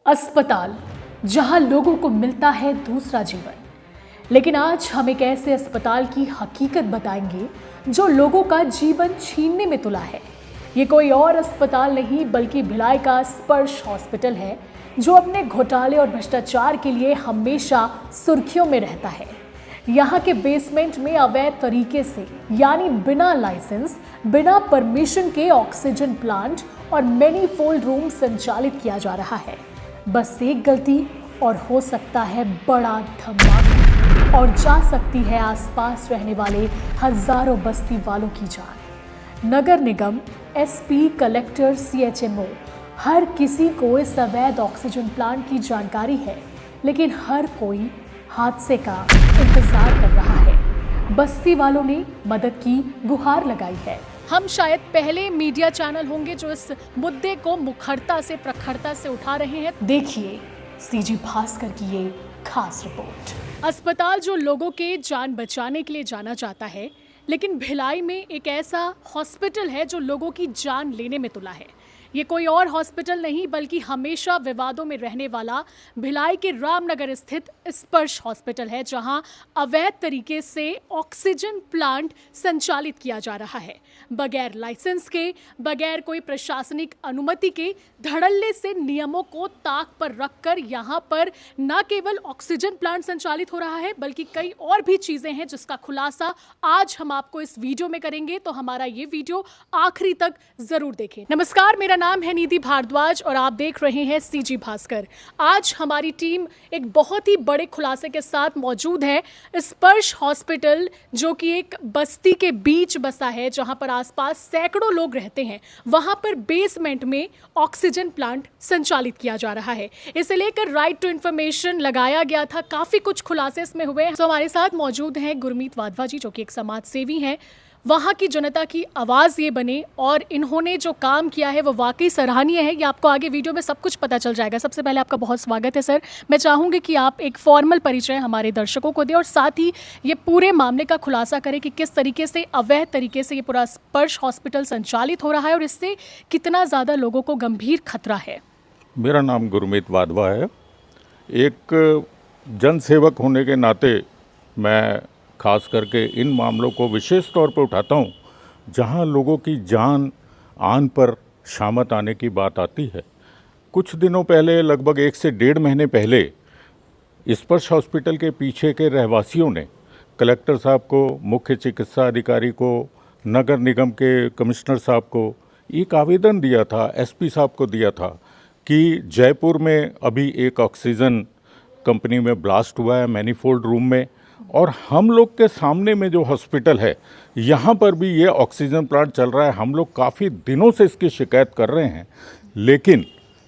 अस्पताल जहां लोगों को मिलता है दूसरा जीवन। लेकिन आज हम एक ऐसे अस्पताल की हकीकत बताएंगे जो लोगों का जीवन छीनने में तुला है। ये कोई और अस्पताल नहीं बल्कि भिलाई का स्पर्श हॉस्पिटल है, जो अपने घोटाले और भ्रष्टाचार के लिए हमेशा सुर्खियों में रहता है। यहाँ के बेसमेंट में अवैध तरीके से यानी बिना लाइसेंस, बिना परमिशन के ऑक्सीजन प्लांट और मैनीफोल्ड रूम संचालित किया जा रहा है। बस एक गलती और हो सकता है बड़ा धमाका और जा सकती है आसपास रहने वाले हजारों बस्ती वालों की जान। नगर निगम, एसपी, कलेक्टर, सीएचएमओ, हर किसी को इस अवैध ऑक्सीजन प्लांट की जानकारी है, लेकिन हर कोई हादसे का इंतजार कर रहा है। बस्ती वालों ने मदद की गुहार लगाई है। हम शायद पहले मीडिया चैनल होंगे जो इस मुद्दे को मुखरता से, प्रखरता से उठा रहे हैं। देखिए सीजी भास्कर की ये खास रिपोर्ट। अस्पताल जो लोगों के जान बचाने के लिए जाना जाता है, लेकिन भिलाई में एक ऐसा हॉस्पिटल है जो लोगों की जान लेने में तुला है। ये कोई और हॉस्पिटल नहीं बल्कि हमेशा विवादों में रहने वाला भिलाई के रामनगर स्थित स्पर्श हॉस्पिटल है, जहां अवैध तरीके से ऑक्सीजन प्लांट संचालित किया जा रहा है। बगैर लाइसेंस के, बगैर कोई प्रशासनिक अनुमति के, धड़ल्ले से नियमों को ताक पर रखकर यहाँ पर न केवल ऑक्सीजन प्लांट संचालित हो रहा है बल्कि कई और भी चीजें हैं जिसका खुलासा आज हम आपको इस वीडियो में करेंगे, तो हमारा ये वीडियो आखिरी तक जरूर देखें। नमस्कार, मेरा नाम है निधि भारद्वाज और आप देख रहे हैं सीजी भास्कर। आज हमारी टीम एक बहुत ही बड़े खुलासे के साथ मौजूद है। स्पर्श हॉस्पिटल जो कि एक बस्ती के बीच बसा है, जहां पर आसपास सैकड़ों लोग रहते हैं, वहां पर बेसमेंट में ऑक्सीजन प्लांट संचालित किया जा रहा है। इसे लेकर राइट टू इंफॉर्मेशन लगाया गया था, काफी कुछ खुलासे इसमें हुए हैं। तो हमारे साथ मौजूद हैं गुरमीत वाधवा जी, जो कि एक समाज सेवी हैं। वहाँ की जनता की आवाज़ ये बने और इन्होंने जो काम किया है वो वाकई सराहनीय है। ये आपको आगे वीडियो में सब कुछ पता चल जाएगा। सबसे पहले आपका बहुत स्वागत है सर। मैं चाहूँगी कि आप एक फॉर्मल परिचय हमारे दर्शकों को दें और साथ ही ये पूरे मामले का खुलासा करें कि किस तरीके से अवैध तरीके से ये पूरा स्पर्श हॉस्पिटल संचालित हो रहा है और इससे कितना ज़्यादा लोगों को गंभीर खतरा है। मेरा नाम गुरमीत वाधवा है। एक जनसेवक होने के नाते मैं खास करके इन मामलों को विशेष तौर पर उठाता हूँ जहाँ लोगों की जान आन पर शामत आने की बात आती है। कुछ दिनों पहले, लगभग 1 से 1.5 महीने पहले, स्पर्श हॉस्पिटल के पीछे के रहवासियों ने कलेक्टर साहब को, मुख्य चिकित्सा अधिकारी को, नगर निगम के कमिश्नर साहब को एक आवेदन दिया था, एसपी साहब को दिया था कि जयपुर में अभी एक ऑक्सीजन कंपनी में ब्लास्ट हुआ है मैनीफोल्ड रूम में, और हम लोग के सामने में जो हॉस्पिटल है यहाँ पर भी ये ऑक्सीजन प्लांट चल रहा है। हम लोग काफ़ी दिनों से इसकी शिकायत कर रहे हैं, लेकिन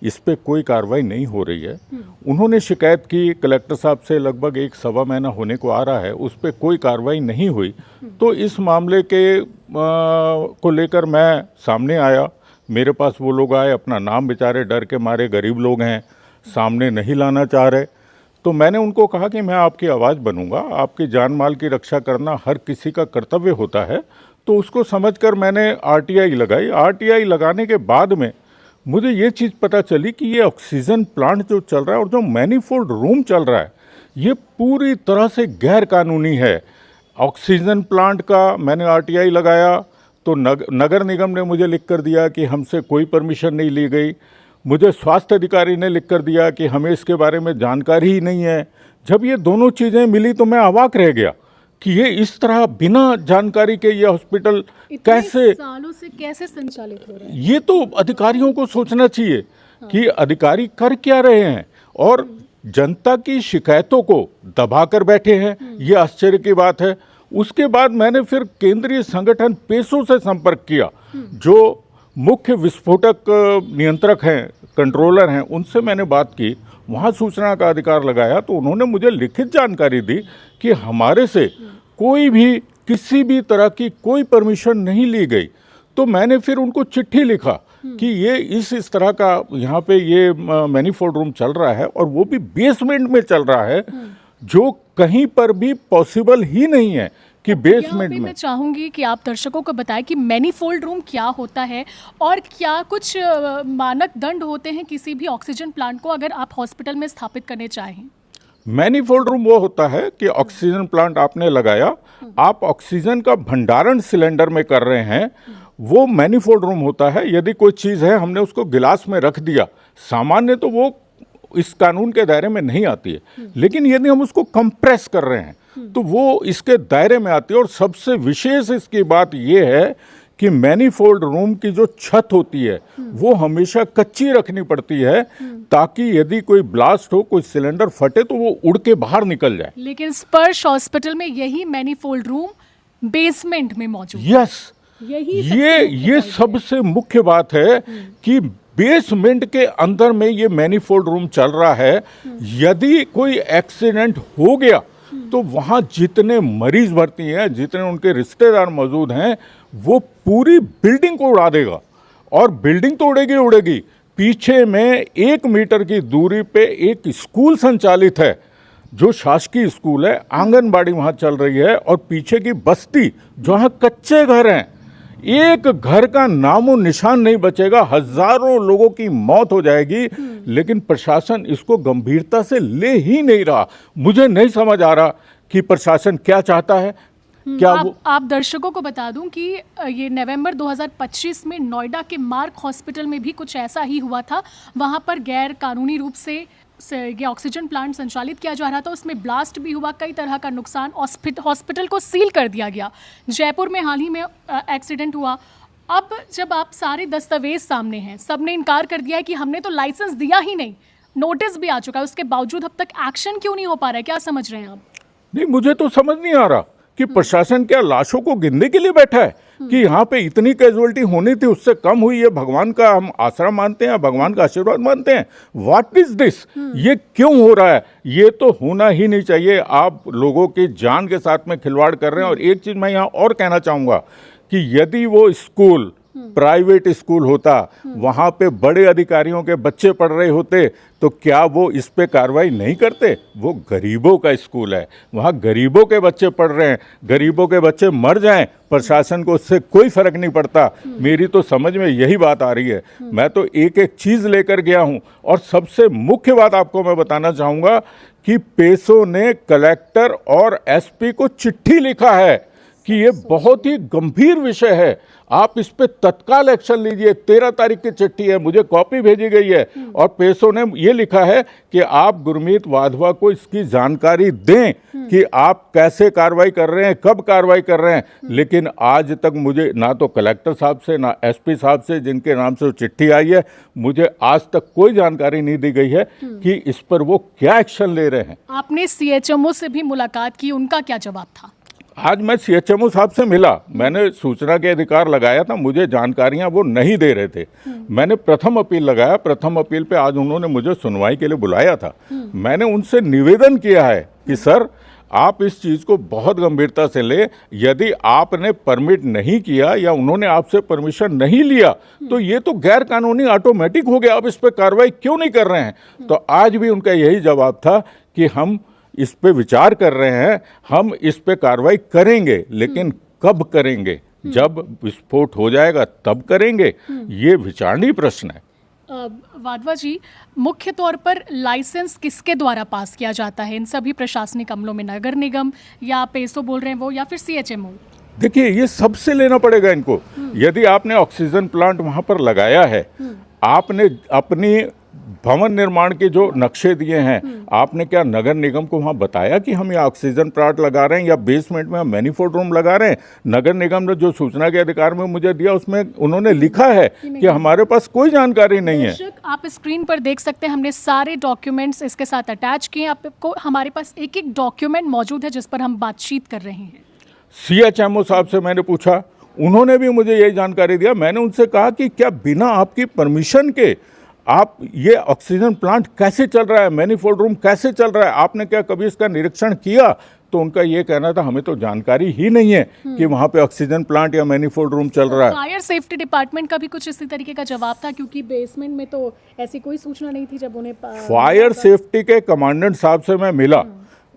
इस पे कोई कार्रवाई नहीं हो रही है। उन्होंने शिकायत की कलेक्टर साहब से, लगभग 1-1.25 महीना होने को आ रहा है, उस पर कोई कार्रवाई नहीं हुई। तो इस मामले के को लेकर मैं सामने आया। मेरे पास वो लोग आए, अपना नाम बेचारे डर के मारे, गरीब लोग हैं, सामने नहीं लाना चाह रहे। तो मैंने उनको कहा कि मैं आपकी आवाज़ बनूंगा, आपकी जान माल की रक्षा करना हर किसी का कर्तव्य होता है। तो उसको समझकर मैंने आरटीआई लगाई। आरटीआई लगाने के बाद में मुझे ये चीज़ पता चली कि ये ऑक्सीजन प्लांट जो चल रहा है और जो मैनीफोल्ड रूम चल रहा है, ये पूरी तरह से गैर कानूनी है। ऑक्सीजन प्लांट का मैंने आरटीआई लगाया तो नगर निगम ने मुझे लिख कर दिया कि हमसे कोई परमिशन नहीं ली गई। मुझे स्वास्थ्य अधिकारी ने लिख कर दिया कि हमें इसके बारे में जानकारी ही नहीं है। जब ये दोनों चीज़ें मिली तो मैं अवाक रह गया कि ये इस तरह बिना जानकारी के ये हॉस्पिटल कैसे सालों से कैसे संचालित हो रहा है। ये तो अधिकारियों को सोचना चाहिए कि अधिकारी कर क्या रहे हैं और जनता की शिकायतों को दबा कर बैठे हैं। ये आश्चर्य की बात है। उसके बाद मैंने फिर केंद्रीय संगठन पेशों से संपर्क किया, जो मुख्य विस्फोटक नियंत्रक हैं, कंट्रोलर हैं, उनसे मैंने बात की। वहाँ सूचना का अधिकार लगाया तो उन्होंने मुझे लिखित जानकारी दी कि हमारे से कोई भी किसी भी तरह की कोई परमिशन नहीं ली गई। तो मैंने फिर उनको चिट्ठी लिखा कि ये इस तरह का यहाँ पे ये मैनीफोल्ड रूम चल रहा है और वो भी बेसमेंट में चल रहा है, जो कहीं पर भी पॉसिबल ही नहीं है कि यहाँ बेसमेंट पे में। मैं चाहूंगी कि आप दर्शकों को बताएं कि मैनीफोल्ड रूम क्या होता है और क्या कुछ मानक दंड होते हैं किसी भी ऑक्सीजन प्लांट को अगर आप हॉस्पिटल में स्थापित करने चाहें। मैनीफोल्ड रूम वो होता है कि ऑक्सीजन प्लांट आपने लगाया, आप ऑक्सीजन का भंडारण सिलेंडर में कर रहे हैं, वो मैनीफोल्ड रूम होता है। यदि कोई चीज़ है हमने उसको गिलास में रख दिया, सामान्य तो वो इस कानून के दायरे में नहीं आती है, लेकिन यदि हम उसको कंप्रेस कर रहे हैं तो वो इसके दायरे में आती है। और सबसे विशेष इसकी बात ये है कि मैनीफोल्ड रूम की जो छत होती है वो हमेशा कच्ची रखनी पड़ती है, ताकि यदि कोई ब्लास्ट हो, कोई सिलेंडर फटे तो वो उड़ के बाहर निकल जाए। लेकिन स्पर्श हॉस्पिटल में यही मैनीफोल्ड रूम बेसमेंट में मौजूद है। यस, यही ये सबसे मुख्य बात है कि बेसमेंट के अंदर में ये मैनीफोल्ड रूम चल रहा है। यदि कोई एक्सीडेंट हो गया तो वहाँ जितने मरीज भर्ती हैं, जितने उनके रिश्तेदार मौजूद हैं, वो पूरी बिल्डिंग को उड़ा देगा। और बिल्डिंग तो उड़ेगी उड़ेगी, पीछे में 1 मीटर की दूरी पे एक स्कूल संचालित है जो शासकीय स्कूल है, आंगनबाड़ी वहाँ चल रही है, और पीछे की बस्ती जहाँ कच्चे घर हैं, एक घर का नामो निशान नहीं बचेगा, हजारों लोगों की मौत हो जाएगी। लेकिन प्रशासन इसको गंभीरता से ले ही नहीं रहा। मुझे नहीं समझ आ रहा कि प्रशासन क्या चाहता है। क्या आप दर्शकों को बता दूं कि ये नवंबर 2025 में नोएडा के मार्क हॉस्पिटल में भी कुछ ऐसा ही हुआ था। वहां पर गैर कानूनी रूप से ये ऑक्सीजन प्लांट संचालित किया जा रहा था, उसमें ब्लास्ट भी हुआ, कई तरह का नुकसान, हॉस्पिटल को सील कर दिया गया। जयपुर में हाल ही में एक्सीडेंट हुआ। अब जब आप सारे दस्तावेज सामने हैं, सबने इनकार कर दिया है कि हमने तो लाइसेंस दिया ही नहीं, नोटिस भी आ चुका है, उसके बावजूद अब तक एक्शन क्यों नहीं हो पा रहा है? क्या समझ रहे हैं आप? नहीं, मुझे तो समझ नहीं आ रहा कि प्रशासन क्या लाशों को गिनने के लिए बैठा है कि यहाँ पे इतनी कैजुअलिटी होनी थी, उससे कम हुई है, भगवान का हम आसरा मानते हैं, भगवान का आशीर्वाद मानते हैं। What is this? ये क्यों हो रहा है? ये तो होना ही नहीं चाहिए। आप लोगों की जान के साथ में खिलवाड़ कर रहे हैं। और एक चीज मैं यहाँ और कहना चाहूँगा कि यदि वो स्कूल प्राइवेट स्कूल होता, वहाँ पे बड़े अधिकारियों के बच्चे पढ़ रहे होते, तो क्या वो इस पे कार्रवाई नहीं करते? वो गरीबों का स्कूल है, वहाँ गरीबों के बच्चे पढ़ रहे हैं, गरीबों के बच्चे मर जाएं, प्रशासन को उससे कोई फर्क नहीं पड़ता। मेरी तो समझ में यही बात आ रही है। मैं तो एक एक चीज़ लेकर गया हूँ। और सबसे मुख्य बात आपको मैं बताना चाहूँगा कि पेसो ने कलेक्टर और एसपी को चिट्ठी लिखा है कि ये बहुत ही गंभीर विषय है, आप इस पे तत्काल एक्शन लीजिए। 13 तारीख की चिट्ठी है, मुझे कॉपी भेजी गई है। और पेसो ने ये लिखा है कि आप गुरमीत वाधवा को इसकी जानकारी दें कि आप कैसे कार्रवाई कर रहे हैं, कब कार्रवाई कर रहे हैं। लेकिन आज तक मुझे ना तो कलेक्टर साहब से, ना एसपी साहब से, जिनके नाम से वो चिट्ठी आई है, मुझे आज तक कोई जानकारी नहीं दी गई है कि इस पर वो क्या एक्शन ले रहे हैं। आपने सीएचएमओ से भी मुलाकात की, उनका क्या जवाब था? आज मैं सीएचएमओ साहब से मिला, मैंने सूचना के अधिकार लगाया था, मुझे जानकारियां वो नहीं दे रहे थे। मैंने प्रथम अपील लगाया, प्रथम अपील पे आज उन्होंने मुझे सुनवाई के लिए बुलाया था। मैंने उनसे निवेदन किया है कि सर, आप इस चीज़ को बहुत गंभीरता से ले। यदि आपने परमिट नहीं किया या उन्होंने आपसे परमिशन नहीं लिया तो ये तो गैर कानूनी ऑटोमेटिक हो गया, आप इस पर कार्रवाई क्यों नहीं कर रहे हैं? तो आज भी उनका यही जवाब था कि हम इस पे विचार कर रहे हैं, हम इस पे कार्रवाई करेंगे, लेकिन कब करेंगे? जब विस्फोट हो जाएगा तब करेंगे। ये विचारणीय प्रश्न है। वाधवा जी, मुख्य तौर पर लाइसेंस किसके द्वारा पास किया जाता है इन सभी प्रशासनिक अमलों में? नगर निगम या पेसो बोल रहे हैं वो, या फिर सीएचएमओ? देखिए, ये सबसे लेना पड़ेगा इनको। यदि आपने ऑक्सीजन प्लांट वहाँ पर लगाया है, आपने अपनी भवन निर्माण के जो नक्शे दिए हैं, आपने क्या नगर निगम को वहाँ बताया कि हम यहाँ ऑक्सीजन प्लांट लगा रहे हैं या बेसमेंट में हम मैनीफोल्ड रूम लगा रहे हैं? नगर निगम ने जो सूचना के अधिकार में मुझे दिया उसमें उन्होंने लिखा है कि हमारे पास कोई जानकारी नहीं है। आप स्क्रीन पर देख सकते हैं, हमने सारे डॉक्यूमेंट्स इसके साथ अटैच किए। आपको हमारे पास एक एक डॉक्यूमेंट मौजूद है जिस पर हम बातचीत कर रहे हैं। सीएचएमओ साहब से मैंने पूछा, उन्होंने भी मुझे यही जानकारी दिया। मैंने उनसे कहा कि क्या बिना आपकी परमिशन के आप ये ऑक्सीजन प्लांट कैसे चल रहा है, मैनीफोल्ड रूम कैसे चल रहा है, आपने क्या कभी इसका निरीक्षण किया? तो उनका ये कहना था, हमें तो जानकारी ही नहीं है कि वहाँ पे ऑक्सीजन प्लांट या मैनीफोल्ड रूम चल रहा है। फायर सेफ्टी डिपार्टमेंट का भी कुछ इसी तरीके का जवाब था, क्योंकि बेसमेंट में तो ऐसी कोई सूचना नहीं थी जब उन्हें फायर सेफ्टी के कमांडेंट साहब से मैं मिला,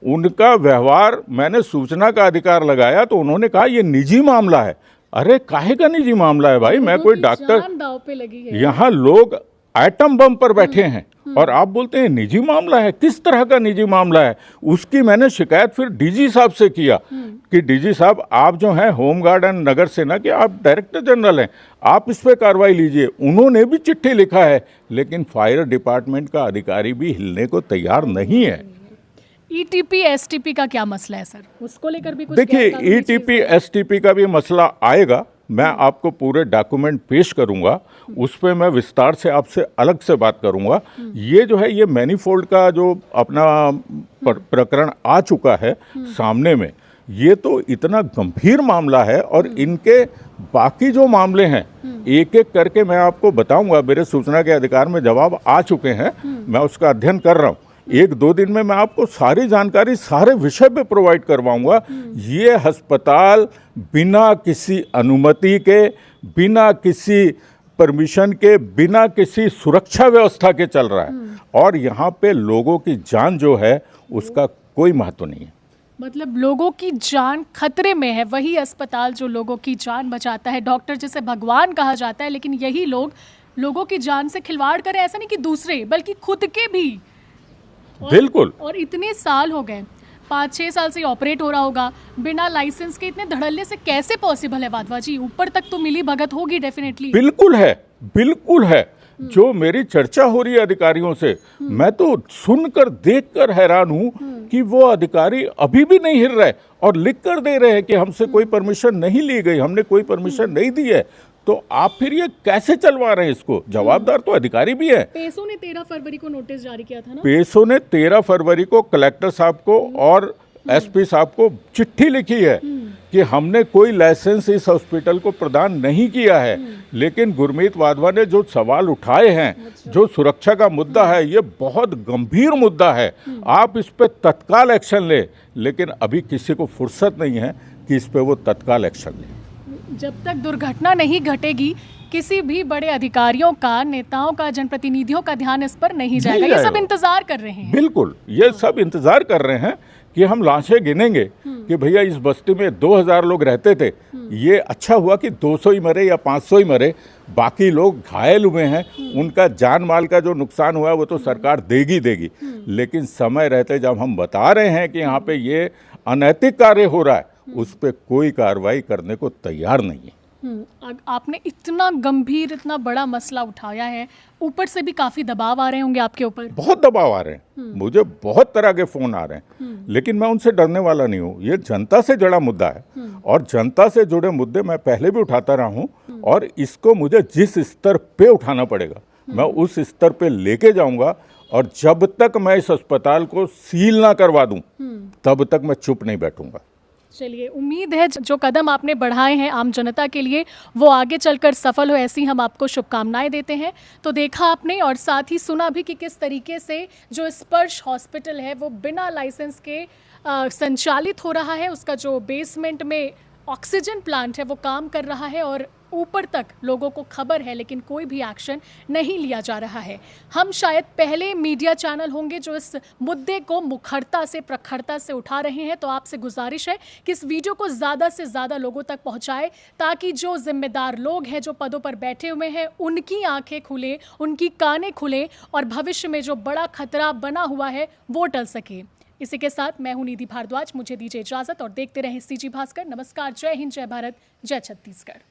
उनका व्यवहार, मैंने सूचना का अधिकार लगाया तो उन्होंने कहा ये निजी मामला है। अरे काहे का निजी मामला है भाई, मैं कोई डॉक्टर, जान दांव पे लगी है। यहाँ लोग एटम बम पर बैठे हैं और आप बोलते हैं निजी मामला है। किस तरह का निजी मामला है? उसकी मैंने शिकायत फिर डीजी साहब से किया कि डीजी साहब, आप जो हैं होमगार्ड एंड नगर सेना के, आप डायरेक्टर जनरल हैं, आप इस पे कार्रवाई लीजिए। उन्होंने भी चिट्ठी लिखा है, लेकिन फायर डिपार्टमेंट का अधिकारी भी हिलने को तैयार नहीं है। ईटीपी एसटीपी का क्या मसला है सर? उसको लेकर भी कुछ देखिए, गैरकानूनी ईटीपी एसटीपी का भी मसला आएगा, मैं आपको पूरे डॉक्यूमेंट पेश करूंगा, उस पर मैं विस्तार से आपसे अलग से बात करूंगा। ये जो है, ये मैनीफोल्ड का जो अपना प्रकरण आ चुका है सामने में, ये तो इतना गंभीर मामला है और इनके बाकी जो मामले हैं एक एक करके मैं आपको बताऊंगा। मेरे सूचना के अधिकार में जवाब आ चुके हैं, मैं उसका अध्ययन कर रहा हूँ। एक दो दिन में मैं आपको सारी जानकारी सारे विषय पे प्रोवाइड करवाऊंगा। ये अस्पताल बिना किसी अनुमति के, बिना किसी परमिशन के, बिना किसी सुरक्षा व्यवस्था के चल रहा है और यहाँ पे लोगों की जान जो है उसका कोई महत्व नहीं है। मतलब लोगों की जान खतरे में है, वही अस्पताल जो लोगों की जान बचाता है। डॉक्टर जिसे भगवान कहा जाता है, लेकिन यही लोग लोगों की जान से खिलवाड़ करें, ऐसा नहीं कि दूसरे बल्कि खुद के भी। बिल्कुल। और इतने साल हो गए, 5-6 साल से ऑपरेट हो रहा होगा बिना लाइसेंस के। इतने धड़ल्ले से कैसे पॉसिबल है वाधवा जी? ऊपर तक तो मिली भगत होगी डेफिनेटली। बिल्कुल है, बिल्कुल है। जो मेरी चर्चा हो रही है अधिकारियों से, मैं तो सुनकर देखकर हैरान हूं कि वो अधिकारी अभी भी नहीं हिल रहे और लिख कर दे रहे हैं कि हमसे कोई परमिशन नहीं ली गई, हमने कोई परमिशन नहीं दी है। तो आप फिर ये कैसे चलवा रहे हैं इसको? जवाबदार तो अधिकारी भी है। पेसो ने 13 फरवरी को नोटिस जारी किया था ना? पेसो ने 13 फरवरी को कलेक्टर साहब को और एसपी साहब को चिट्ठी लिखी है कि हमने कोई लाइसेंस इस हॉस्पिटल को प्रदान नहीं किया है। लेकिन गुरमीत वाधवा ने जो सवाल उठाए हैं, जो सुरक्षा का मुद्दा है, ये बहुत गंभीर मुद्दा है। आप इस पे तत्काल एक्शन ले, लेकिन अभी किसी को फुर्सत नहीं है कि इस पे वो तत्काल एक्शन ले। जब तक दुर्घटना नहीं घटेगी, किसी भी बड़े अधिकारियों का, नेताओं का, जनप्रतिनिधियों का ध्यान इस पर नहीं जाएगा। ये सब इंतजार कर रहे हैं। बिल्कुल, ये सब इंतजार कर रहे हैं कि हम लाशें गिनेंगे कि भैया इस बस्ती में 2000 लोग रहते थे, ये अच्छा हुआ कि 200 ही मरे या 500 ही मरे, बाकी लोग घायल हुए हैं। उनका जान माल का जो नुकसान हुआ है वो तो सरकार देगी। लेकिन समय रहते जब हम बता रहे हैं कि यहाँ पे ये अनैतिक कार्य हो रहा है, उस पर कोई कार्रवाई करने को तैयार नहीं है। आपने इतना गंभीर, इतना बड़ा मसला उठाया है, ऊपर से भी काफी दबाव आ रहे होंगे आपके ऊपर। बहुत दबाव आ रहे हैं, मुझे बहुत तरह के फोन आ रहे हैं, लेकिन मैं उनसे डरने वाला नहीं हूँ। ये जनता से जुड़ा मुद्दा है और जनता से जुड़े मुद्दे मैं पहले भी उठाता रहा हूँ और इसको मुझे जिस स्तर पे उठाना पड़ेगा मैं उस स्तर पे लेके जाऊंगा। और जब तक मैं इस अस्पताल को सील ना करवा दूं, तब तक मैं चुप नहीं बैठूंगा। चलिए, उम्मीद है जो कदम आपने बढ़ाए हैं आम जनता के लिए वो आगे चलकर सफल हो, ऐसी हम आपको शुभकामनाएं देते हैं। तो देखा आपने और साथ ही सुना भी कि किस तरीके से जो स्पर्श हॉस्पिटल है वो बिना लाइसेंस के संचालित हो रहा है। उसका जो बेसमेंट में ऑक्सीजन प्लांट है वो काम कर रहा है और ऊपर तक लोगों को खबर है, लेकिन कोई भी एक्शन नहीं लिया जा रहा है। हम शायद पहले मीडिया चैनल होंगे जो इस मुद्दे को मुखरता से, प्रखरता से उठा रहे हैं। तो आपसे गुजारिश है कि इस वीडियो को ज़्यादा से ज़्यादा लोगों तक पहुंचाएं, ताकि जो जिम्मेदार लोग हैं, जो पदों पर बैठे हुए हैं, उनकी आंखें खुले, उनकी कानें खुले और भविष्य में जो बड़ा खतरा बना हुआ है वो टल सके। इसी के साथ मैं हूं निधि भारद्वाज, मुझे दीजिए इजाजत और देखते रहें CG भास्कर। नमस्कार, जय हिंद, जय भारत, जय छत्तीसगढ़।